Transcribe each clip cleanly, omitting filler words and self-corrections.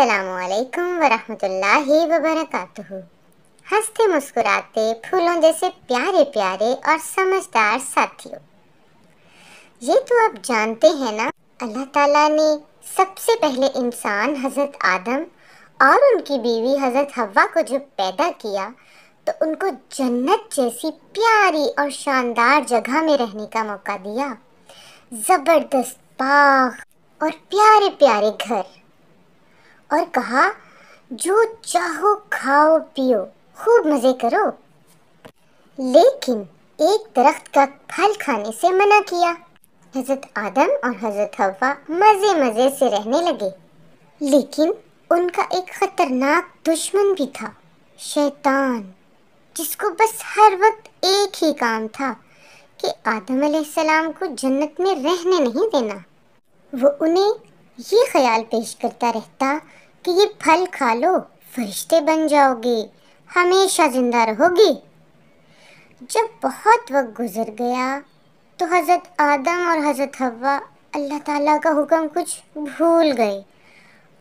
अस्सलामु अलैकुम वरहमतुल्लाहि वबरकातुहू। हंसते मुस्कुराते फूलों जैसे प्यारे प्यारे और समझदार साथियों, ये तो आप जानते हैं ना, अल्लाह ताला ने सबसे पहले इंसान हजरत आदम और उनकी बीवी हजरत हव्वा को जब पैदा किया तो उनको जन्नत जैसी प्यारी और शानदार जगह में रहने का मौका दिया। जबरदस्त बाग और प्यारे प्यारे घर, और कहा जो चाहो खाओ पियो, खूब मजे करो। लेकिन एक दरख्त का फल खाने से मना किया। हजरत आदम और हजरत हव्वा मजे मजे से रहने लगे, लेकिन उनका एक खतरनाक दुश्मन भी था, शैतान, जिसको बस हर वक्त एक ही काम था कि आदम अलैहिस्सलाम को जन्नत में रहने नहीं देना। वो उन्हें ये ख्याल पेश करता रहता कि ये फल खा लो, फरिश्ते बन जाओगे, हमेशा जिंदा रहोगे। जब बहुत वक्त गुजर गया तो हजरत आदम और हजरत हव्वा अल्लाह ताला का हुक्म कुछ भूल गए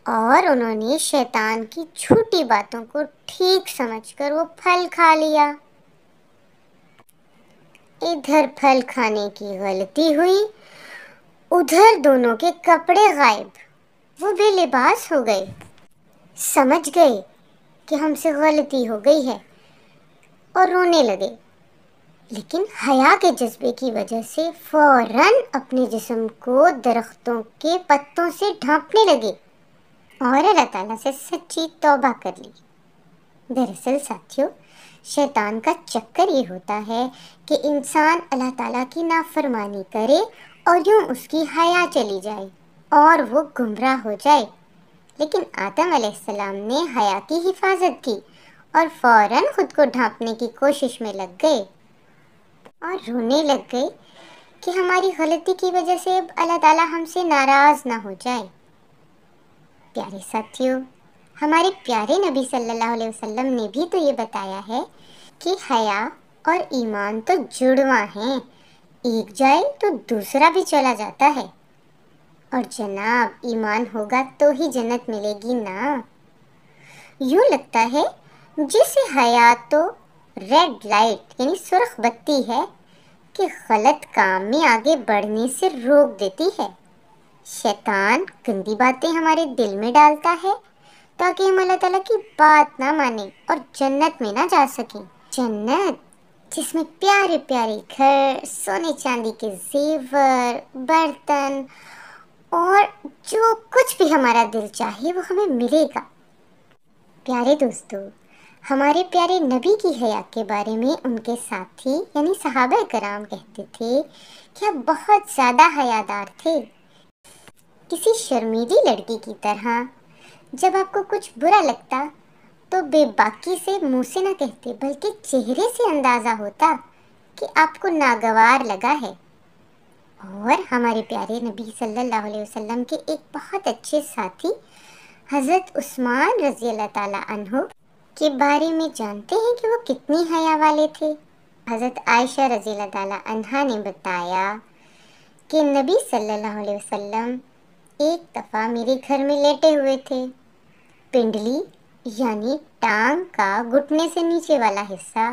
और उन्होंने शैतान की छोटी बातों को ठीक समझकर वो फल खा लिया। इधर फल खाने की गलती हुई, उधर दोनों के कपड़े गायब, वो बेलिबास हो गए। समझ गए कि हमसे गलती हो गई है और रोने लगे, लेकिन हया के जज्बे की वजह से फौरन अपने जिस्म को दरख्तों के पत्तों से ढांपने लगे और अल्लाह ताला से सच्ची तौबा कर ली। दरअसल साथियों, शैतान का चक्कर ये होता है कि इंसान अल्लाह ताला की नाफरमानी करे और यूं उसकी हया चली जाए और वो गुमराह हो जाए। लेकिन आदम अलैहिस्सलाम ने हया की हिफाजत की और फौरन खुद को ढांपने की कोशिश में लग गए और रोने लग गए कि हमारी गलती की वजह से अब अल्लाह ताला हमसे नाराज ना हो जाए। प्यारे साथियों, हमारे प्यारे नबी सल्लल्लाहु अलैहि वसल्लम ने भी तो ये बताया है कि हया और ईमान तो जुड़वां हैं, एक जाए तो दूसरा भी चला जाता है। और जनाब, ईमान होगा तो ही जन्नत मिलेगी ना। यूं लगता है जैसे हया तो रेड लाइट यानी सुर्ख बत्ती है कि गलत काम में आगे बढ़ने से रोक देती है। शैतान गंदी बातें हमारे दिल में डालता है ताकि हम अल्लाह ताला की बात ना माने और जन्नत में ना जा सके। जन्नत जिसमें प्यारे प्यारे घर, सोने चांदी के जेवर, बर्तन और जो कुछ भी हमारा दिल चाहे वो हमें मिलेगा। प्यारे दोस्तों, हमारे प्यारे नबी की हया के बारे में उनके साथी यानी सहाबा कराम कहते थे कि आप बहुत ज़्यादा हयादार थे, किसी शर्मीली लड़की की तरह। जब आपको कुछ बुरा लगता तो बेबाकी से मुंह से न कहते बल्कि चेहरे से अंदाज़ा होता कि आपको नागवार लगा है। और हमारे प्यारे नबी सल्लल्लाहु अलैहि वसल्लम के एक बहुत अच्छे साथी हज़रत उस्मान रज़ी अल्लाह ताला अन्हु के बारे में जानते हैं कि वो कितनी हया वाले थे। हज़रत आयशा रज़ी अल्लाह ताला अन्हा ने बताया कि नबी सल्लल्लाहु अलैहि वसल्लम एक दफ़ा मेरे घर में लेटे हुए थे। पिंडली यानी टांग का घुटने से नीचे वाला हिस्सा,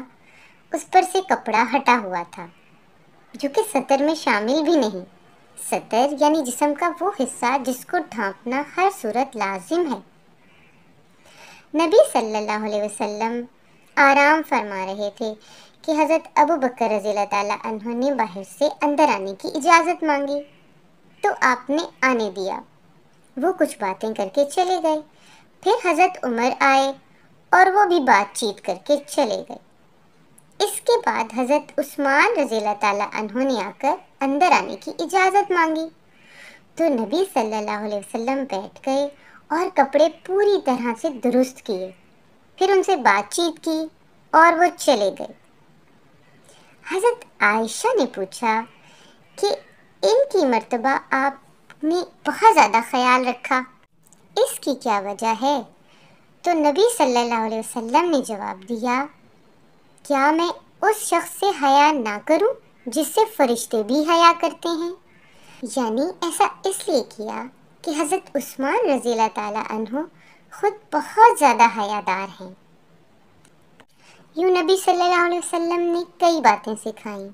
उस पर से कपड़ा हटा हुआ था, जो कि सतर में शामिल भी नहीं। सतर यानी जिस्म का वो हिस्सा जिसको ढांपना हर सूरत लाजिम है। नबी सल्लल्लाहु अलैहि वसल्लम आराम फरमा रहे थे कि हज़रत अबू बकर रज़ी अल्लाह ताला अन्हु ने बाहर से अंदर आने की इजाज़त मांगी तो आपने आने दिया। वो कुछ बातें करके चले गए। फिर हज़रत उमर आए और वो भी बातचीत करके चले गए। इसके बाद हज़रत उस्मान रज़ी अल्लाह ताला अन्हु ने आकर अंदर आने की इजाज़त मांगी तो नबी सल्लल्लाहु अलैहि वसल्लम बैठ गए और कपड़े पूरी तरह से दुरुस्त किए। फिर उनसे बातचीत की और वो चले गए। हज़रत आयशा ने पूछा कि इनकी मर्तबा आपने बहुत ज़्यादा ख्याल रखा, इसकी क्या वजह है? तो नबी सल्लल्लाहु अलैहि वसल्लम ने जवाब दिया, क्या मैं उस शख्स से हया ना करूं जिससे फरिश्ते भी हया करते हैं? यानी ऐसा इसलिए किया कि हज़रत उस्मान रज़ी अल्लाह ताला अन्हु خود بہت زیادہ حیادار ہیں۔ یوں نبی صلی اللہ علیہ وسلم نے کئی باتیں سکھائیں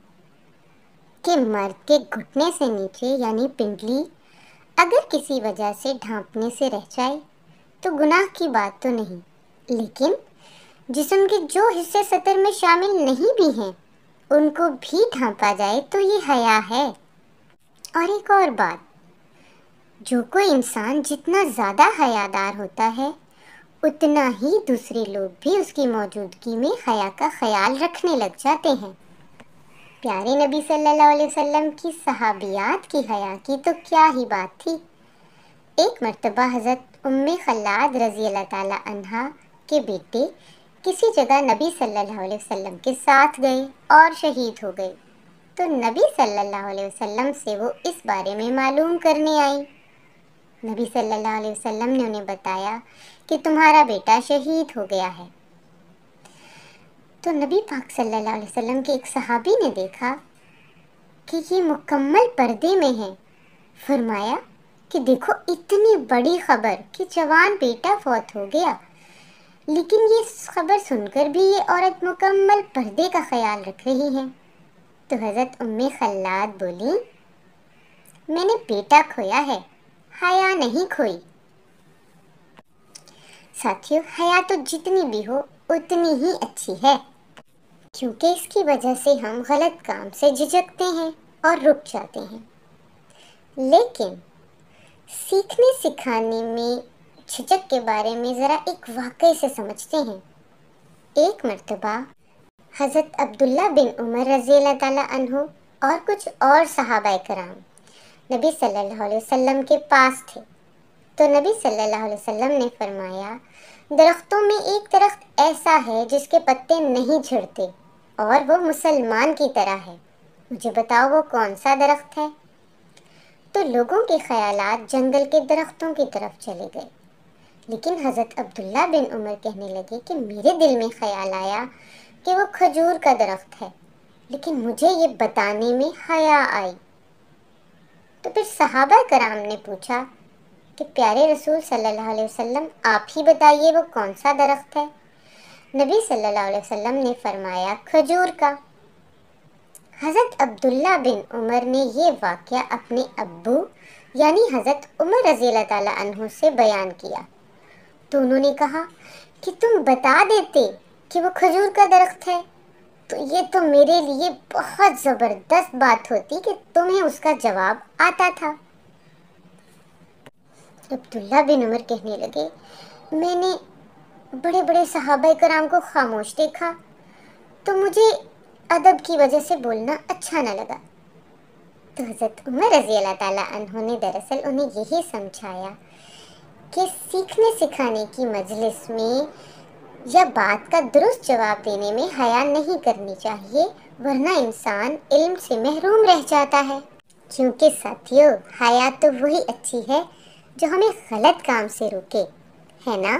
کہ مرد کے گھٹنے سے نیچے یعنی پنڈلی اگر کسی وجہ سے ڈھانپنے سے رہ جائے تو گناہ کی بات تو نہیں، لیکن جسم کے جو حصے سطر میں شامل نہیں بھی ہیں ان کو بھی ڈھانپا جائے تو یہ حیا ہے۔ اور ایک اور بات، جو کوئی انسان جتنا زیادہ حیادار ہوتا ہے اتنا ہی دوسرے لوگ بھی اس کی موجودگی میں حیا کا خیال رکھنے لگ جاتے ہیں۔ پیارے نبی صلی اللہ علیہ وسلم کی صحابیات کی حیا کی تو کیا ہی بات تھی۔ ایک مرتبہ حضرت ام خلاد رضی اللہ تعالی عنہا کے بیٹے کسی جگہ نبی صلی اللہ علیہ وسلم کے ساتھ گئے اور شہید ہو گئے، تو نبی صلی اللہ علیہ وسلم سے وہ اس بارے میں معلوم کرنے آئی۔ نبی صلی اللہ علیہ وسلم نے انہیں بتایا کہ تمہارا بیٹا شہید ہو گیا ہے۔ تو نبی پاک صلی اللہ علیہ وسلم کے ایک صحابی نے دیکھا کہ یہ مکمل پردے میں ہے، فرمایا کہ دیکھو اتنی بڑی خبر کہ جوان بیٹا فوت ہو گیا، لیکن یہ خبر سن کر بھی یہ عورت مکمل پردے کا خیال رکھ رہی ہے۔ تو حضرت ام خلاد بولی، میں نے بیٹا کھویا ہے، حیا نہیں کھوئی۔ ساتھیو، حیا تو جتنی بھی ہو اتنی ہی اچھی ہے، کیونکہ اس کی وجہ سے ہم غلط کام سے جھجکتے ہیں اور رک جاتے ہیں، لیکن سیکھنے سکھانے میں جھجک کے بارے میں ذرا ایک واقعے سے سمجھتے ہیں۔ ایک مرتبہ حضرت عبداللہ بن عمر رضی اللہ تعالیٰ عنہ اور کچھ اور صحابہ کرام نبی صلی اللہ علیہ وسلم کے پاس تھے، تو نبی صلی اللہ علیہ وسلم نے فرمایا، درختوں میں ایک درخت ایسا ہے جس کے پتے نہیں جھڑتے اور وہ مسلمان کی طرح ہے، مجھے بتاؤ وہ کون سا درخت ہے؟ تو لوگوں کے خیالات جنگل کے درختوں کی طرف چلے گئے، لیکن حضرت عبداللہ بن عمر کہنے لگے کہ میرے دل میں خیال آیا کہ وہ کھجور کا درخت ہے، لیکن مجھے یہ بتانے میں حیا آئی۔ تو پھر صحابہ کرام نے پوچھا کہ پیارے رسول صلی اللہ علیہ وسلم آپ ہی بتائیے وہ کون سا درخت ہے؟ نبی صلی اللہ علیہ وسلم نے فرمایا کھجور کا۔ حضرت عبداللہ بن عمر نے یہ واقعہ اپنے ابو یعنی حضرت عمر رضی اللہ تعالیٰ عنہ سے بیان کیا، تو انہوں نے کہا کہ تم بتا دیتے کہ وہ کھجور کا درخت ہے تو یہ تو میرے لیے بہت زبردست بات ہوتی کہ تمہیں اس کا جواب آتا تھا۔ عبداللہ بن عمر کہنے لگے، میں نے بڑے بڑے صحابہ کرام کو خاموش دیکھا تو مجھے ادب کی وجہ سے بولنا اچھا نہ لگا۔ تو حضرت عمر رضی اللہ تعالیٰ عنہ نے دراصل انہیں یہی سمجھایا کہ سیکھنے سکھانے کی مجلس میں یا بات کا درست جواب دینے میں حیا نہیں کرنی چاہیے، ورنہ انسان علم سے محروم رہ جاتا ہے۔ کیونکہ ساتھیو، حیا تو وہی اچھی ہے جو ہمیں غلط کام سے روکے، ہے نا؟